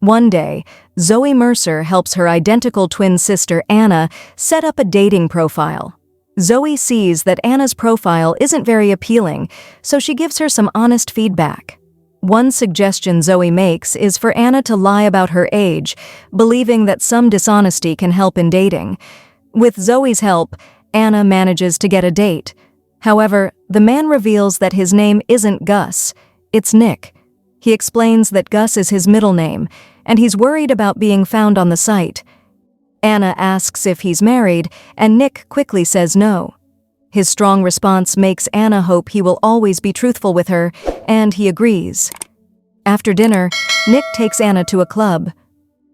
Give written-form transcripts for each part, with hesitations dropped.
One day, Zoe Mercer helps her identical twin sister Anna set up a dating profile. Zoe sees that Anna's profile isn't very appealing, so she gives her some honest feedback. One suggestion Zoe makes is for Anna to lie about her age, believing that some dishonesty can help in dating. With Zoe's help, Anna manages to get a date. However, the man reveals that his name isn't Gus, it's Nick. He explains that Gus is his middle name, and he's worried about being found on the site. Anna asks if he's married, and Nick quickly says no. His strong response makes Anna hope he will always be truthful with her, and he agrees. After dinner, Nick takes Anna to a club.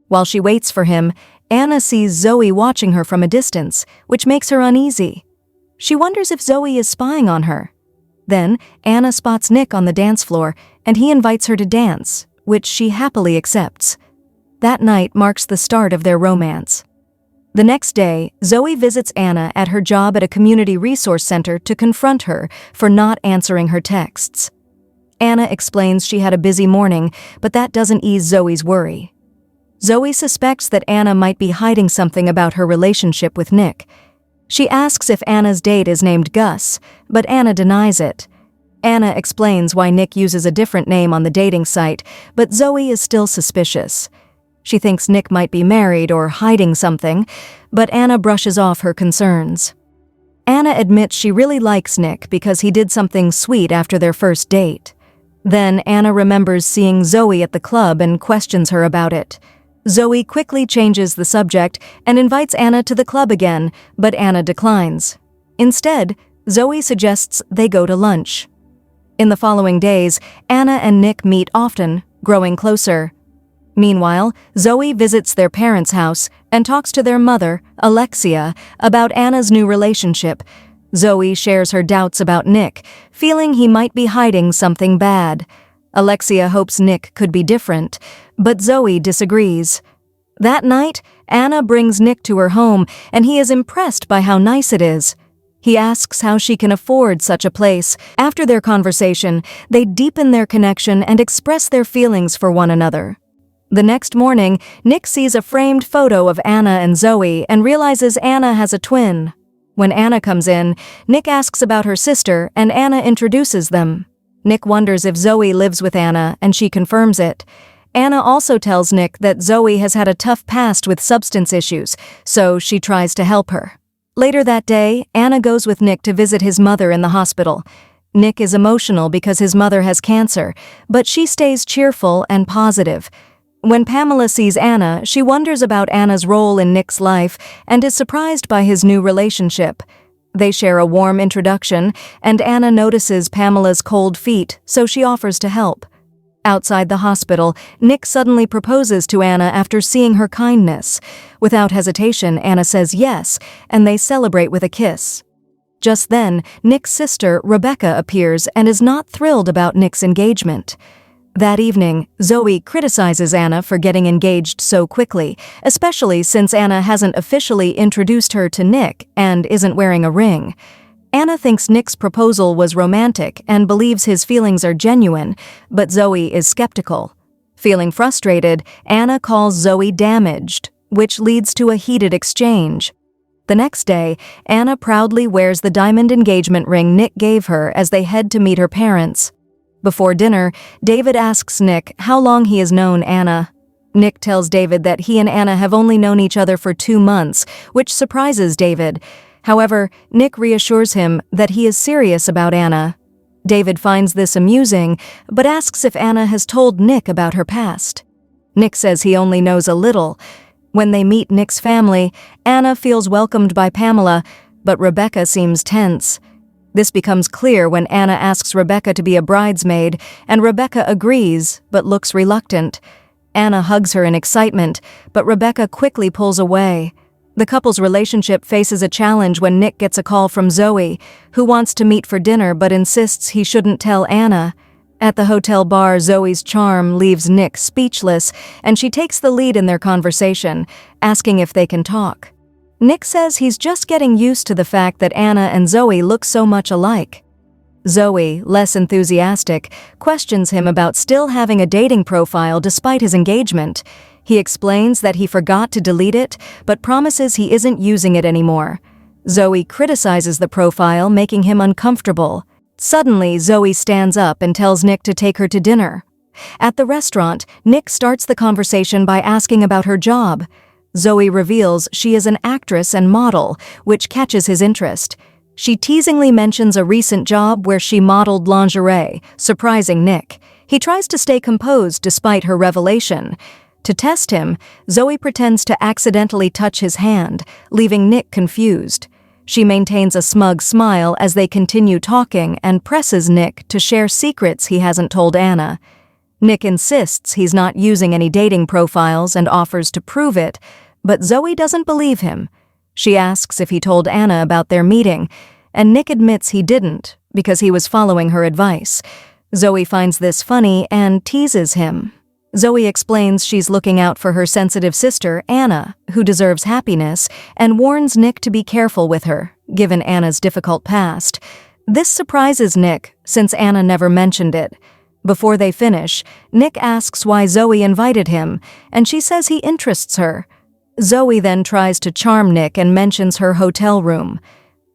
While she waits for him, Anna sees Zoe watching her from a distance, which makes her uneasy. She wonders if Zoe is spying on her. Then, Anna spots Nick on the dance floor, and he invites her to dance, which she happily accepts. That night marks the start of their romance. The next day, Zoe visits Anna at her job at a community resource center to confront her for not answering her texts. Anna explains she had a busy morning, but that doesn't ease Zoe's worry. Zoe suspects that Anna might be hiding something about her relationship with Nick. She asks if Anna's date is named Gus, but Anna denies it. Anna explains why Nick uses a different name on the dating site, but Zoe is still suspicious. She thinks Nick might be married or hiding something, but Anna brushes off her concerns. Anna admits she really likes Nick because he did something sweet after their first date. Then Anna remembers seeing Zoe at the club and questions her about it. Zoe quickly changes the subject and invites Anna to the club again, but Anna declines. Instead, Zoe suggests they go to lunch. In the following days, Anna and Nick meet often, growing closer. Meanwhile, Zoe visits their parents' house and talks to their mother, Alexia, about Anna's new relationship. Zoe shares her doubts about Nick, feeling he might be hiding something bad. Alexia hopes Nick could be different, but Zoe disagrees. That night, Anna brings Nick to her home, and he is impressed by how nice it is. He asks how she can afford such a place. After their conversation, they deepen their connection and express their feelings for one another. The next morning, Nick sees a framed photo of Anna and Zoe and realizes Anna has a twin. When Anna comes in, Nick asks about her sister, and Anna introduces them. Nick wonders if Zoe lives with Anna, and she confirms it. Anna also tells Nick that Zoe has had a tough past with substance issues, so she tries to help her. Later that day, Anna goes with Nick to visit his mother in the hospital. Nick is emotional because his mother has cancer, but she stays cheerful and positive. When Pamela sees Anna, she wonders about Anna's role in Nick's life and is surprised by his new relationship. They share a warm introduction, and Anna notices Pamela's cold feet, so she offers to help. Outside the hospital, Nick suddenly proposes to Anna after seeing her kindness. Without hesitation, Anna says yes, and they celebrate with a kiss. Just then, Nick's sister, Rebecca, appears and is not thrilled about Nick's engagement. That evening, Zoe criticizes Anna for getting engaged so quickly, especially since Anna hasn't officially introduced her to Nick and isn't wearing a ring. Anna thinks Nick's proposal was romantic and believes his feelings are genuine, but Zoe is skeptical. Feeling frustrated, Anna calls Zoe damaged, which leads to a heated exchange. The next day, Anna proudly wears the diamond engagement ring Nick gave her as they head to meet her parents. Before dinner, David asks Nick how long he has known Anna. Nick tells David that he and Anna have only known each other for 2 months, which surprises David. However, Nick reassures him that he is serious about Anna. David finds this amusing, but asks if Anna has told Nick about her past. Nick says he only knows a little. When they meet Nick's family, Anna feels welcomed by Pamela, but Rebecca seems tense. This becomes clear when Anna asks Rebecca to be a bridesmaid, and Rebecca agrees, but looks reluctant. Anna hugs her in excitement, but Rebecca quickly pulls away. The couple's relationship faces a challenge when Nick gets a call from Zoe, who wants to meet for dinner but insists he shouldn't tell Anna. At the hotel bar, Zoe's charm leaves Nick speechless, and she takes the lead in their conversation, asking if they can talk. Nick says he's just getting used to the fact that Anna and Zoe look so much alike. Zoe, less enthusiastic, questions him about still having a dating profile despite his engagement. He explains that he forgot to delete it, but promises he isn't using it anymore. Zoe criticizes the profile, making him uncomfortable. Suddenly, Zoe stands up and tells Nick to take her to dinner. At the restaurant, Nick starts the conversation by asking about her job. Zoe reveals she is an actress and model, which catches his interest. She teasingly mentions a recent job where she modeled lingerie, surprising Nick. He tries to stay composed despite her revelation. To test him, Zoe pretends to accidentally touch his hand, leaving Nick confused. She maintains a smug smile as they continue talking and presses Nick to share secrets he hasn't told Anna. Nick insists he's not using any dating profiles and offers to prove it, but Zoe doesn't believe him. She asks if he told Anna about their meeting, and Nick admits he didn't because he was following her advice. Zoe finds this funny and teases him. Zoe explains she's looking out for her sensitive sister, Anna, who deserves happiness, and warns Nick to be careful with her, given Anna's difficult past. This surprises Nick, since Anna never mentioned it. Before they finish, Nick asks why Zoe invited him, and she says he interests her. Zoe then tries to charm Nick and mentions her hotel room.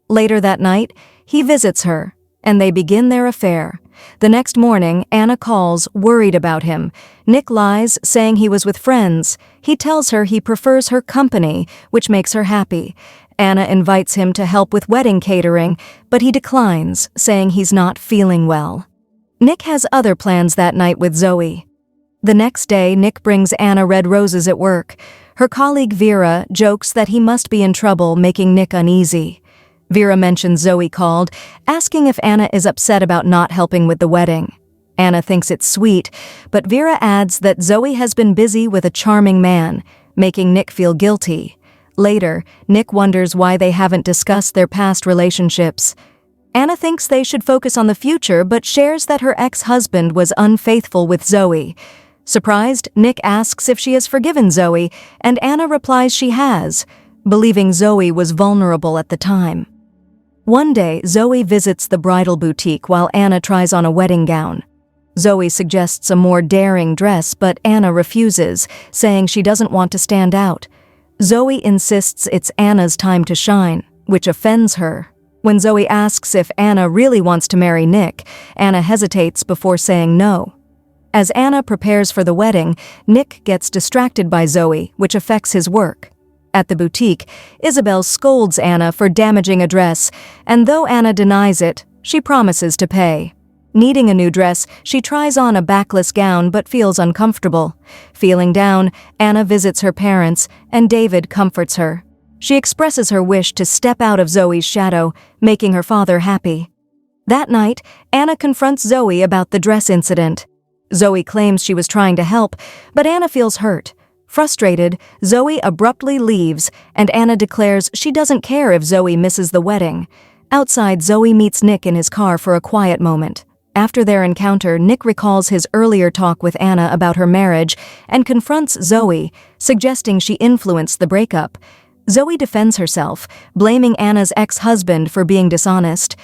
Later that night, he visits her, and they begin their affair. The next morning, Anna calls, worried about him. Nick lies, saying he was with friends. He tells her he prefers her company, which makes her happy. Anna invites him to help with wedding catering, but he declines, saying he's not feeling well. Nick has other plans that night with Zoe. The next day, Nick brings Anna red roses at work. Her colleague Vera jokes that he must be in trouble, making Nick uneasy. Vera mentions Zoe called, asking if Anna is upset about not helping with the wedding. Anna thinks it's sweet, but Vera adds that Zoe has been busy with a charming man, making Nick feel guilty. Later, Nick wonders why they haven't discussed their past relationships. Anna thinks they should focus on the future, but shares that her ex-husband was unfaithful with Zoe. Surprised, Nick asks if she has forgiven Zoe, and Anna replies she has, believing Zoe was vulnerable at the time. One day, Zoe visits the bridal boutique while Anna tries on a wedding gown. Zoe suggests a more daring dress, but Anna refuses, saying she doesn't want to stand out. Zoe insists it's Anna's time to shine, which offends her. When Zoe asks if Anna really wants to marry Nick, Anna hesitates before saying no. As Anna prepares for the wedding, Nick gets distracted by Zoe, which affects his work. At the boutique, Isabel scolds Anna for damaging a dress, and though Anna denies it, she promises to pay. Needing a new dress, she tries on a backless gown but feels uncomfortable. Feeling down, Anna visits her parents, and David comforts her. She expresses her wish to step out of Zoe's shadow, making her father happy. That night, Anna confronts Zoe about the dress incident. Zoe claims she was trying to help, but Anna feels hurt. Frustrated, Zoe abruptly leaves, and Anna declares she doesn't care if Zoe misses the wedding. Outside, Zoe meets Nick in his car for a quiet moment. After their encounter, Nick recalls his earlier talk with Anna about her marriage and confronts Zoe, suggesting she influenced the breakup. Zoe defends herself, blaming Anna's ex-husband for being dishonest.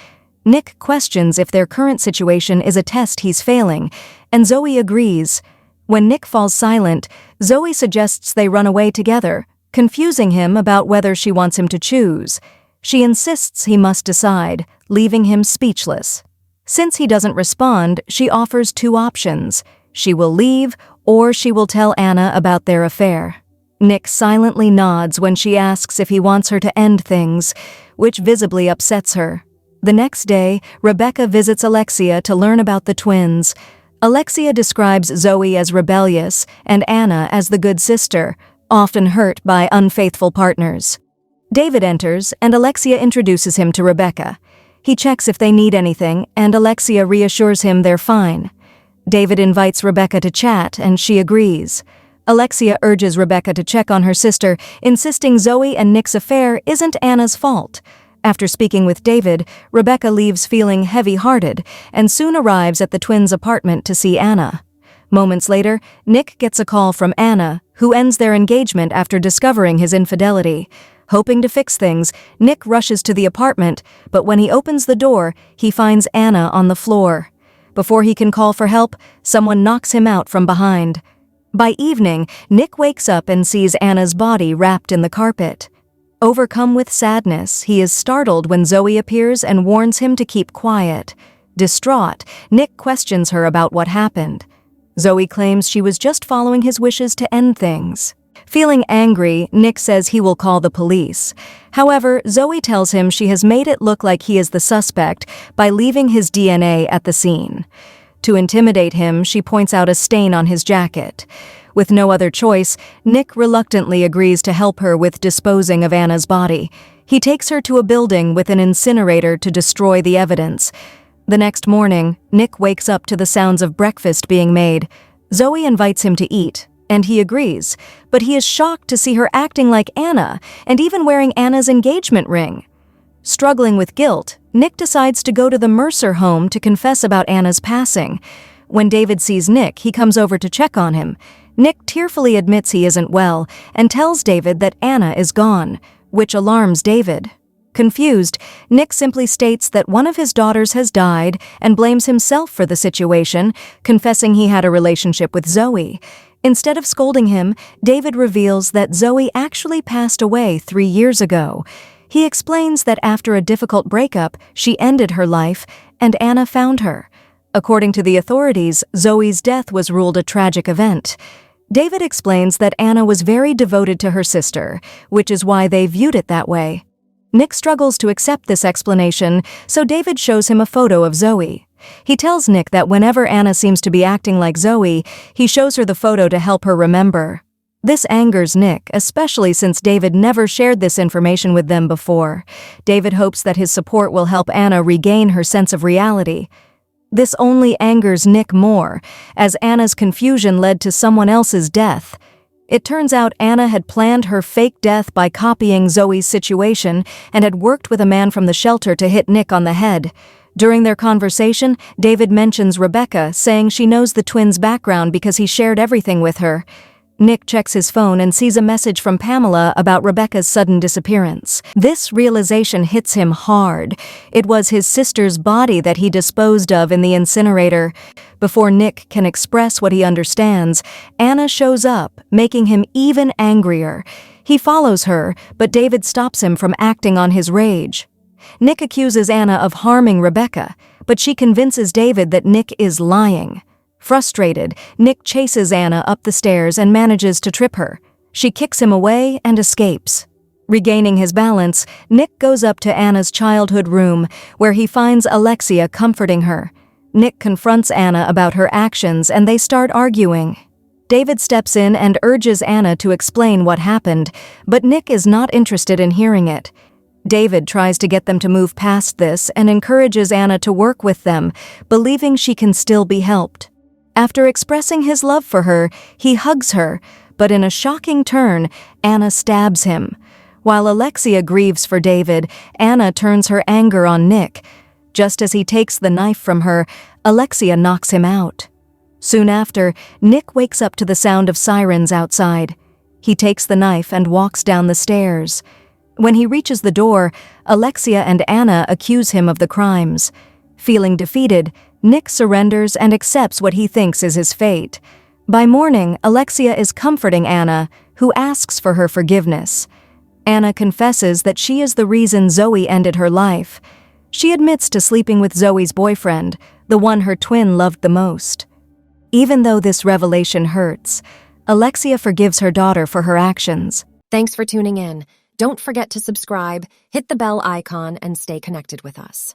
Nick questions if their current situation is a test he's failing, and Zoe agrees. When Nick falls silent, Zoe suggests they run away together, confusing him about whether she wants him to choose. She insists he must decide, leaving him speechless. Since he doesn't respond, she offers two options. She will leave, or she will tell Anna about their affair. Nick silently nods when she asks if he wants her to end things, which visibly upsets her. The next day, Rebecca visits Alexia to learn about the twins. Alexia describes Zoe as rebellious and Anna as the good sister, often hurt by unfaithful partners. David enters, and Alexia introduces him to Rebecca. He checks if they need anything, and Alexia reassures him they're fine. David invites Rebecca to chat, and she agrees. Alexia urges Rebecca to check on her sister, insisting Zoe and Nick's affair isn't Anna's fault. After speaking with David, Rebecca leaves feeling heavy-hearted and soon arrives at the twins' apartment to see Anna. Moments later, Nick gets a call from Anna, who ends their engagement after discovering his infidelity. Hoping to fix things, Nick rushes to the apartment, but when he opens the door, he finds Anna on the floor. Before he can call for help, someone knocks him out from behind. By evening, Nick wakes up and sees Anna's body wrapped in the carpet. Overcome with sadness, he is startled when Zoe appears and warns him to keep quiet. Distraught, Nick questions her about what happened. Zoe claims she was just following his wishes to end things. Feeling angry, Nick says he will call the police. However, Zoe tells him she has made it look like he is the suspect by leaving his DNA at the scene. To intimidate him, she points out a stain on his jacket. With no other choice, Nick reluctantly agrees to help her with disposing of Anna's body. He takes her to a building with an incinerator to destroy the evidence. The next morning, Nick wakes up to the sounds of breakfast being made. Zoe invites him to eat, and he agrees, but he is shocked to see her acting like Anna and even wearing Anna's engagement ring. Struggling with guilt, Nick decides to go to the Mercer home to confess about Anna's passing. When David sees Nick, he comes over to check on him. Nick tearfully admits he isn't well and tells David that Anna is gone, which alarms David. Confused, Nick simply states that one of his daughters has died and blames himself for the situation, confessing he had a relationship with Zoe. Instead of scolding him, David reveals that Zoe actually passed away 3 years ago. He explains that after a difficult breakup, she ended her life, and Anna found her. According to the authorities, Zoe's death was ruled a tragic event. David explains that Anna was very devoted to her sister, which is why they viewed it that way. Nick struggles to accept this explanation, so David shows him a photo of Zoe. He tells Nick that whenever Anna seems to be acting like Zoe, he shows her the photo to help her remember. This angers Nick, especially since David never shared this information with them before. David hopes that his support will help Anna regain her sense of reality. This only angers Nick more, as Anna's confusion led to someone else's death. It turns out Anna had planned her fake death by copying Zoe's situation and had worked with a man from the shelter to hit Nick on the head. During their conversation, David mentions Rebecca, saying she knows the twins' background because he shared everything with her. Nick checks his phone and sees a message from Pamela about Rebecca's sudden disappearance. This realization hits him hard. It was his sister's body that he disposed of in the incinerator. Before Nick can express what he understands, Anna shows up, making him even angrier. He follows her, but David stops him from acting on his rage. Nick accuses Anna of harming Rebecca, but she convinces David that Nick is lying. Frustrated, Nick chases Anna up the stairs and manages to trip her. She kicks him away and escapes. Regaining his balance, Nick goes up to Anna's childhood room, where he finds Alexia comforting her. Nick confronts Anna about her actions and they start arguing. David steps in and urges Anna to explain what happened, but Nick is not interested in hearing it. David tries to get them to move past this and encourages Anna to work with them, believing she can still be helped. After expressing his love for her, he hugs her, but in a shocking turn, Anna stabs him. While Alexia grieves for David, Anna turns her anger on Nick. Just as he takes the knife from her, Alexia knocks him out. Soon after, Nick wakes up to the sound of sirens outside. He takes the knife and walks down the stairs. When he reaches the door, Alexia and Anna accuse him of the crimes. Feeling defeated, Nick surrenders and accepts what he thinks is his fate. By morning, Alexia is comforting Anna, who asks for her forgiveness. Anna confesses that she is the reason Zoe ended her life. She admits to sleeping with Zoe's boyfriend, the one her twin loved the most. Even though this revelation hurts, Alexia forgives her daughter for her actions. Thanks for tuning in. Don't forget to subscribe, hit the bell icon, and stay connected with us.